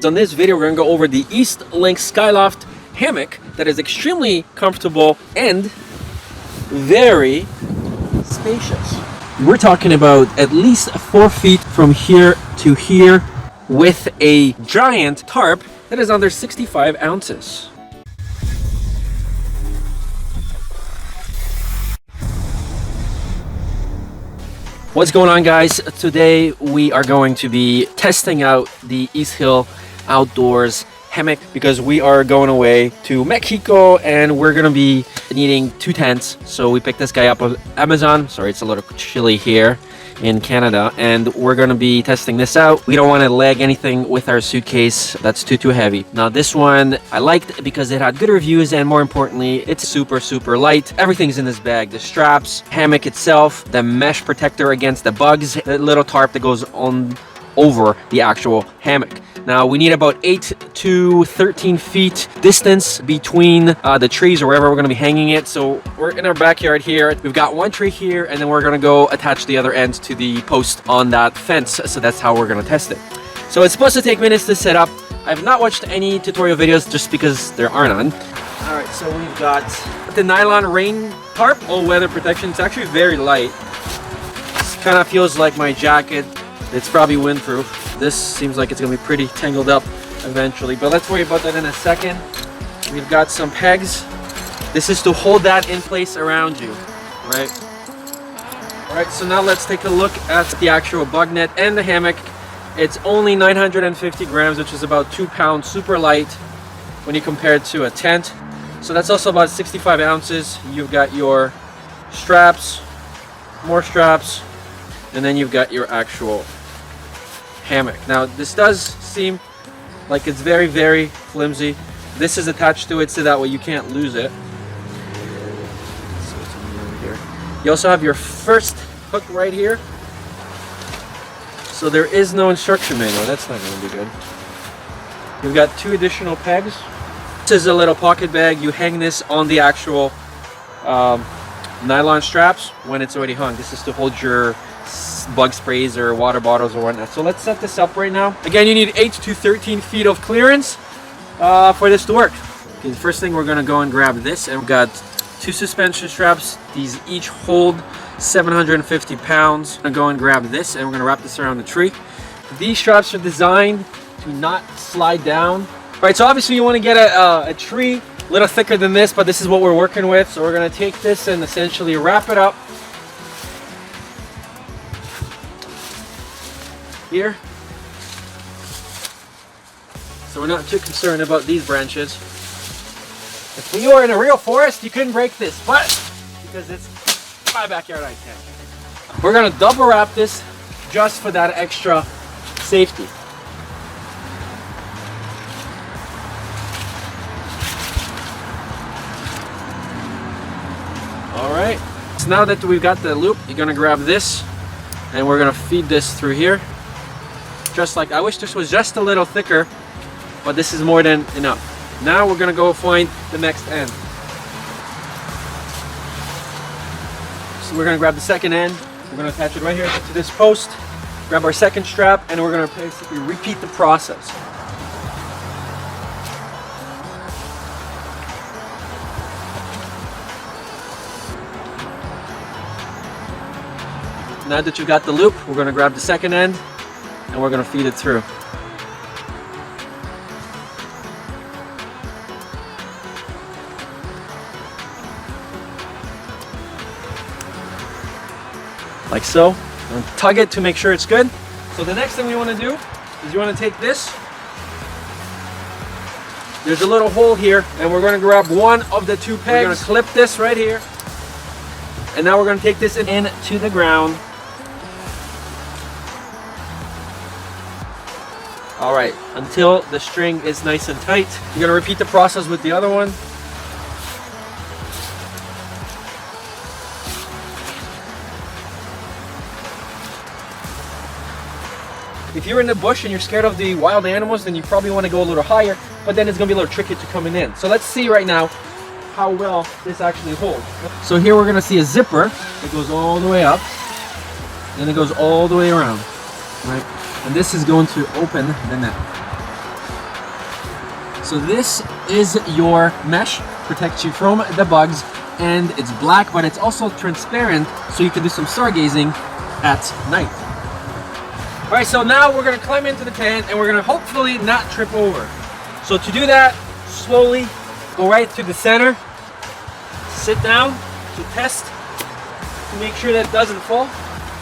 On this video, we're going to go over the Eastlink Skyloft hammock that is extremely comfortable and very spacious. We're talking about at least 4 feet from here to here with a giant tarp that is under 65 ounces. What's going on, guys? Today we are going to be testing out the East Hill Outdoors hammock because we are going away to Mexico and we're gonna be needing 2 tents. So we picked this guy up on Amazon. Sorry, it's a little chilly here in Canada, and we're gonna be testing this out. We don't want to leg anything with our suitcase that's too heavy. Now this one I liked because it had good reviews, and more importantly, it's super light. Everything's in this bag: the straps, hammock itself, the mesh protector against the bugs, the little tarp that goes on over the actual hammock. Now we need about 8 to 13 feet distance between the trees or wherever we're going to be hanging it. So we're in our backyard here. We've got one tree here, and then we're going to go attach the other end to the post on that fence. So that's how we're going to test it. So it's supposed to take minutes to set up. I've not watched any tutorial videos just because there are none. All right, so we've got the nylon rain tarp, all weather protection. It's actually very light. It kind of feels like my jacket. It's probably windproof. This seems like it's gonna be pretty tangled up eventually, but let's worry about that in a second. We've got some pegs. This is to hold that in place around you, right? All right, so now let's take a look at the actual bug net and the hammock. It's only 950 grams, which is about 2 pounds, super light when you compare it to a tent. So that's also about 65 ounces. You've got your straps, more straps, and then you've got your actual hammock. Now this does seem like it's very flimsy. This is attached to it so that way you can't lose it. So it's over here. You also have your first hook right here. So there is no instruction manual. That's not going to be good. You've got 2 additional pegs. This is a little pocket bag. You hang this on the actual nylon straps when it's already hung. This is to hold your bug sprays or water bottles or whatnot. So let's set this up right now. Again, you need 8 to 13 feet of clearance for this to work. Okay, the first thing, we're going to go and grab this, and we've got 2 suspension straps. These each hold 750 pounds. I'm going to go and grab this, and we're going to wrap this around the tree. These straps are designed to not slide down. All right, so obviously you want to get a tree a little thicker than this, but this is what we're working with. So we're going to take this and essentially wrap it up here. So we're not too concerned about these branches. If we were in a real forest, you couldn't break this, but because it's my backyard, I can. We're gonna double wrap this just for that extra safety. All right, so now that we've got the loop, you're gonna grab this and we're gonna feed this through here. Just like, I wish this was just a little thicker, but this is more than enough. Now we're gonna go find the next end. So we're gonna grab the second end. We're gonna attach it right here to this post, grab our second strap, and we're gonna basically repeat the process. Now that you've got the loop, we're gonna grab the second end, and we're going to feed it through. Like so. And tug it to make sure it's good. So the next thing we want to do is you want to take this. There's a little hole here, and we're going to grab one of the 2 pegs. We're going to clip this right here. And now we're going to take this into the ground. All right, until the string is nice and tight. You're gonna repeat the process with the other one. If you're in the bush and you're scared of the wild animals, then you probably want to go a little higher, but then it's gonna be a little tricky to coming in. So let's see right now how well this actually holds. So here we're gonna see a zipper that goes all the way up, and it goes all the way around, right? And this is going to open the net. So this is your mesh, protects you from the bugs, and it's black, but it's also transparent, so you can do some stargazing at night. All right, so now we're gonna climb into the tent and we're gonna hopefully not trip over. So to do that, slowly go right to the center, sit down to test, to make sure that it doesn't fall.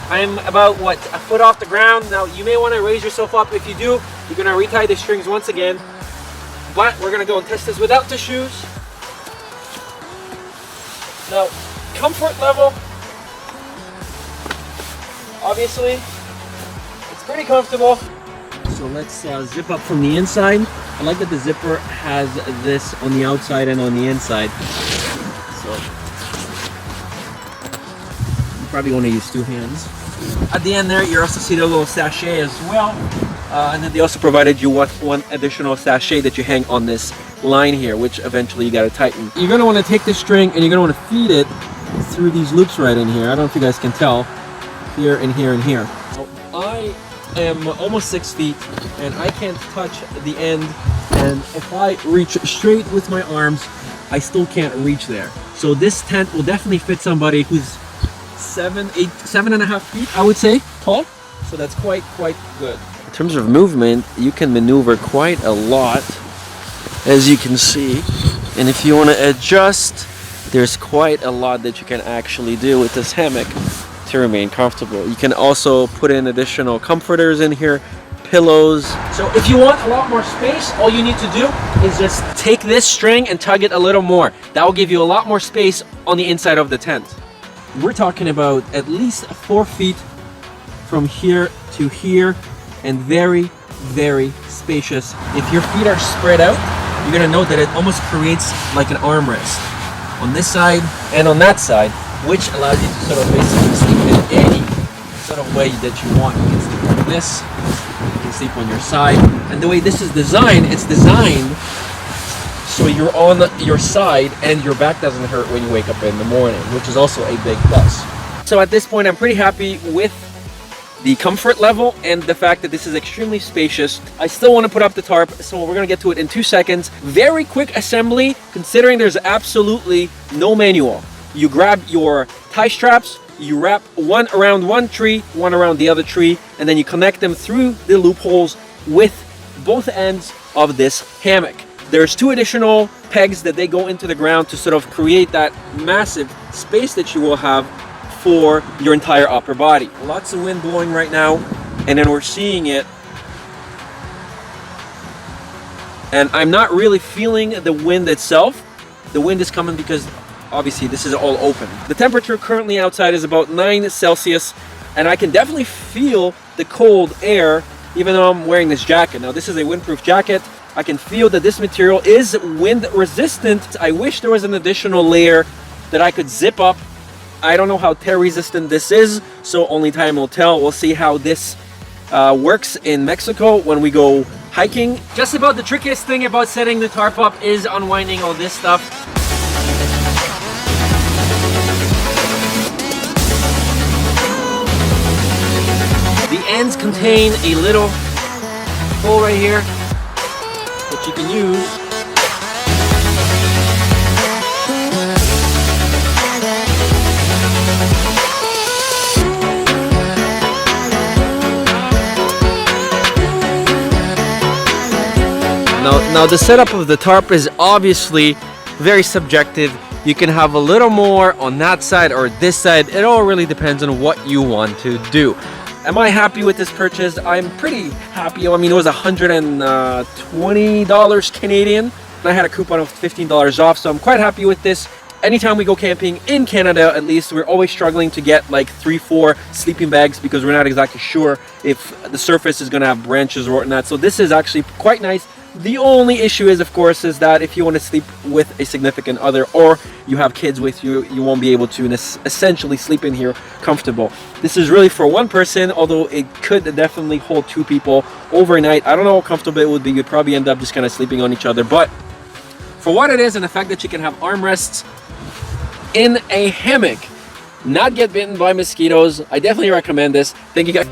I'm about, what, a foot off the ground. Now you may wanna raise yourself up. If you do, you're gonna retie the strings once again. But we're gonna go and test this without the shoes. Now, comfort level, obviously, it's pretty comfortable. So let's zip up from the inside. I like that the zipper has this on the outside and on the inside. So, you probably want to use 2 hands. At the end there, you also see the little sachet as well. And then they also provided you with one additional sachet that you hang on this line here, which eventually you got to tighten. You're going to want to take this string and you're going to want to feed it through these loops right in here. I don't know if you guys can tell. Here and here and here. So I am almost 6 feet and I can't touch the end. And if I reach straight with my arms, I still can't reach there. So this tent will definitely fit somebody who's 7.5 feet, I would say, tall. So that's quite good. In terms of movement, you can maneuver quite a lot, as you can see. And if you want to adjust, there's quite a lot that you can actually do with this hammock to remain comfortable. You can also put in additional comforters in here, pillows. So if you want a lot more space, all you need to do is just take this string and tug it a little more. That will give you a lot more space on the inside of the tent. We're talking about at least 4 feet from here to here, and very spacious. If your feet are spread out, you're gonna note that it almost creates like an armrest on this side and on that side, which allows you to sort of basically sleep in any sort of way that you want. You can sleep like this, you can sleep on your side, and the way this is designed, it's designed so you're on your side and your back doesn't hurt when you wake up in the morning, which is also a big plus. So at this point, I'm pretty happy with the comfort level and the fact that this is extremely spacious. I still want to put up the tarp, so we're going to get to it in 2 seconds. Very quick assembly, considering there's absolutely no manual. You grab your tie straps, you wrap one around one tree, one around the other tree, and then you connect them through the loopholes with both ends of this hammock. There's 2 additional pegs that they go into the ground to sort of create that massive space that you will have for your entire upper body. Lots of wind blowing right now, and then we're seeing it. And I'm not really feeling the wind itself. The wind is coming because obviously this is all open. The temperature currently outside is about 9 Celsius, and I can definitely feel the cold air even though I'm wearing this jacket. Now this is a windproof jacket. I can feel that this material is wind resistant. I wish there was an additional layer that I could zip up. I don't know how tear resistant this is, so only time will tell. We'll see how this works in Mexico when we go hiking. Just about the trickiest thing about setting the tarp up is unwinding all this stuff. The ends contain a little hole right here that you can use. Now the setup of the tarp is obviously very subjective. You can have a little more on that side or this side. It all really depends on what you want to do. Am I happy with this purchase? I'm pretty happy. I mean, it was $120 Canadian. And I had a coupon of $15 off, so I'm quite happy with this. Anytime we go camping in Canada, at least, we're always struggling to get like 3-4 sleeping bags because we're not exactly sure if the surface is going to have branches or whatnot. So this is actually quite nice. The only issue is, of course, is that if you want to sleep with a significant other or you have kids with you, you won't be able to essentially sleep in here comfortable. This is really for one person, although it could definitely hold 2 people overnight. I don't know how comfortable it would be. You'd probably end up just kind of sleeping on each other. But for what it is and the fact that you can have armrests in a hammock, not get bitten by mosquitoes, I definitely recommend this. Thank you guys.